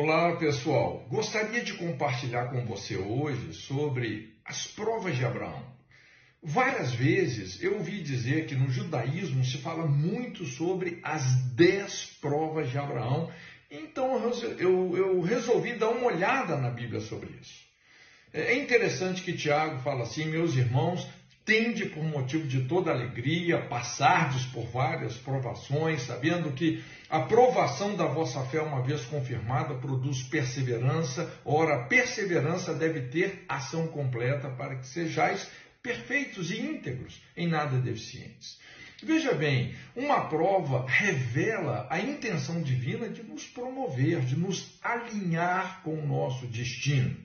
Olá, pessoal. Gostaria de compartilhar com você hoje sobre as provas de Abraão. Várias vezes eu ouvi dizer que no judaísmo se fala muito sobre as 10 provas de Abraão, então eu resolvi dar uma olhada na Bíblia sobre isso. É interessante que Tiago fala assim: meus irmãos, tende por motivo de toda alegria, passardes por várias provações, sabendo que a provação da vossa fé, uma vez confirmada, produz perseverança. Ora, a perseverança deve ter ação completa, para que sejais perfeitos e íntegros, em nada deficientes. Veja bem, uma prova revela a intenção divina de nos promover, de nos alinhar com o nosso destino.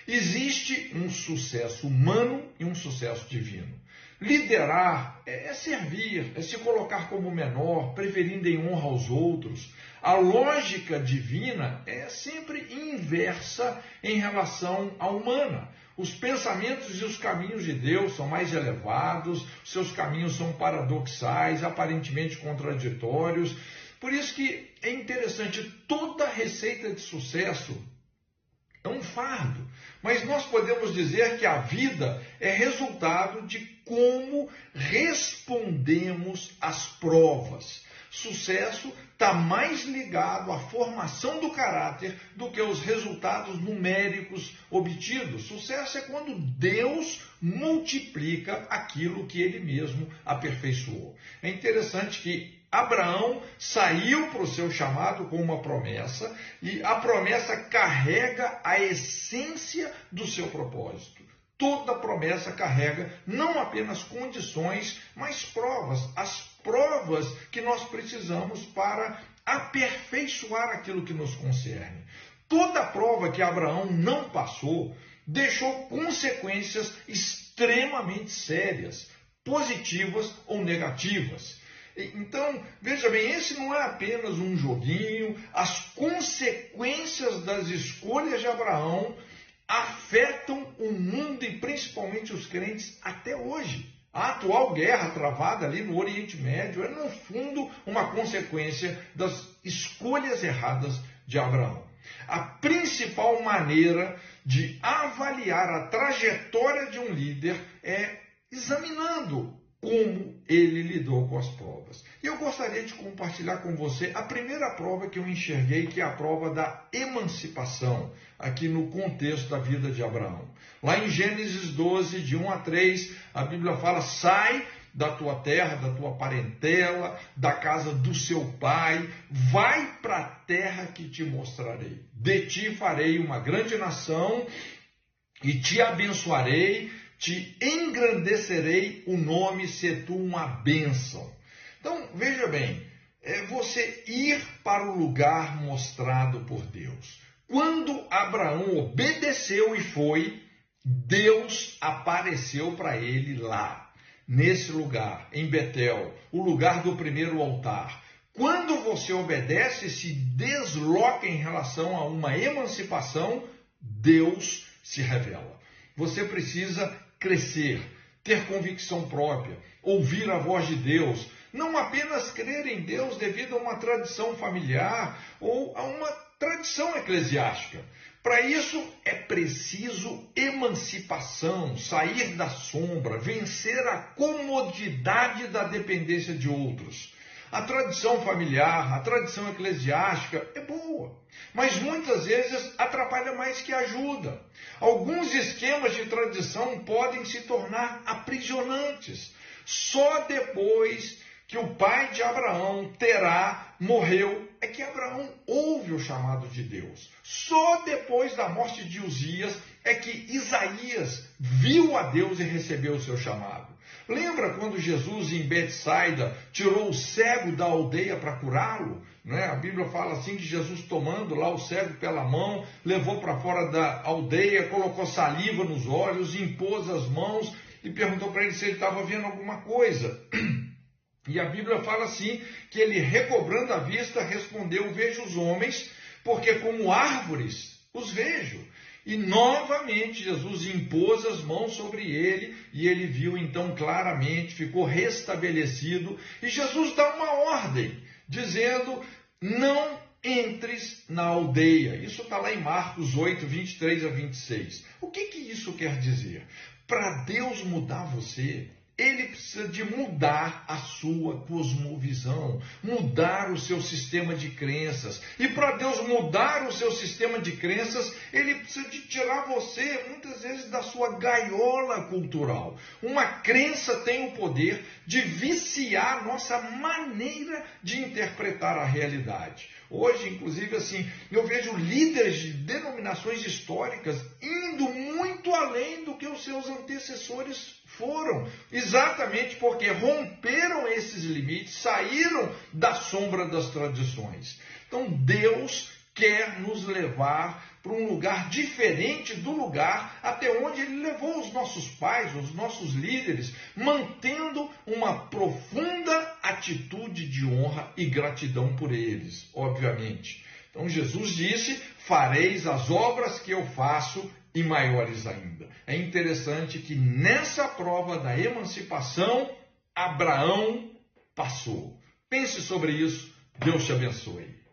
Existe um sucesso humano e um sucesso divino. Liderar é servir, é se colocar como menor, preferindo em honra aos outros. A lógica divina é sempre inversa em relação à humana. Os pensamentos e os caminhos de Deus são mais elevados, seus caminhos são paradoxais, aparentemente contraditórios. Por isso que é interessante, toda receita de sucesso é um fardo, mas nós podemos dizer que a vida é resultado de como respondemos às provas. Sucesso está mais ligado à formação do caráter do que aos resultados numéricos obtidos. Sucesso é quando Deus multiplica aquilo que Ele mesmo aperfeiçoou. É interessante que Abraão saiu para o seu chamado com uma promessa, e a promessa carrega a essência do seu propósito. Toda promessa carrega não apenas condições, mas provas. As provas que nós precisamos para aperfeiçoar aquilo que nos concerne. Toda prova que Abraão não passou deixou consequências extremamente sérias, positivas ou negativas. Então, veja bem, esse não é apenas um joguinho. As consequências das escolhas de Abraão afetam o mundo e principalmente os crentes até hoje. A atual guerra travada ali no Oriente Médio é, no fundo, uma consequência das escolhas erradas de Abraão. A principal maneira de avaliar a trajetória de um líder é examinando como ele lidou com as provas. E eu gostaria de compartilhar com você a primeira prova que eu enxerguei, que é a prova da emancipação, aqui no contexto da vida de Abraão. Lá em Gênesis 12, de 1 a 3, a Bíblia fala: sai da tua terra, da tua parentela, da casa do seu pai, vai para a terra que te mostrarei. De ti farei uma grande nação e te abençoarei, te engrandecerei o nome, se tu uma bênção. Então, veja bem, é você ir para o lugar mostrado por Deus. Quando Abraão obedeceu e foi, Deus apareceu para ele lá, nesse lugar, em Betel, o lugar do primeiro altar. Quando você obedece, se desloca em relação a uma emancipação, Deus se revela. Você precisa crescer, ter convicção própria, ouvir a voz de Deus, não apenas crer em Deus devido a uma tradição familiar ou a uma tradição eclesiástica. Para isso é preciso emancipação, sair da sombra, vencer a comodidade da dependência de outros. A tradição familiar, a tradição eclesiástica é boa, mas muitas vezes atrapalha mais que ajuda. Alguns esquemas de tradição podem se tornar aprisionantes. Só depois que o pai de Abraão, Terá, morreu, é que Abraão ouve o chamado de Deus. Só depois da morte de Uzias é que Isaías viu a Deus e recebeu o seu chamado. Lembra quando Jesus, em Betsaida, tirou o cego da aldeia para curá-lo? A Bíblia fala assim, que Jesus, tomando lá o cego pela mão, levou para fora da aldeia, colocou saliva nos olhos, impôs as mãos e perguntou para ele se ele estava vendo alguma coisa. E a Bíblia fala assim, que ele, recobrando a vista, respondeu: vejo os homens, porque como árvores os vejo. E novamente Jesus impôs as mãos sobre ele, e ele viu então claramente, ficou restabelecido. E Jesus dá uma ordem, dizendo: não entres na aldeia. Isso está lá em Marcos 8, 23 a 26. O que isso quer dizer? Para Deus mudar você, Ele precisa de mudar a sua cosmovisão, mudar o seu sistema de crenças. E para Deus mudar o seu sistema de crenças, Ele precisa de tirar você, muitas vezes, da sua gaiola cultural. Uma crença tem o poder de viciar nossa maneira de interpretar a realidade. Hoje, inclusive, assim, eu vejo líderes de denominações históricas indo muito além do que os seus antecessores foram, exatamente porque romperam esses limites, saíram da sombra das tradições. Então Deus quer nos levar para um lugar diferente do lugar até onde Ele levou os nossos pais, os nossos líderes, mantendo uma profunda atitude de honra e gratidão por eles, obviamente. Então Jesus disse: fareis as obras que eu faço e maiores ainda. É interessante que nessa prova da emancipação, Abraão passou. Pense sobre isso. Deus te abençoe.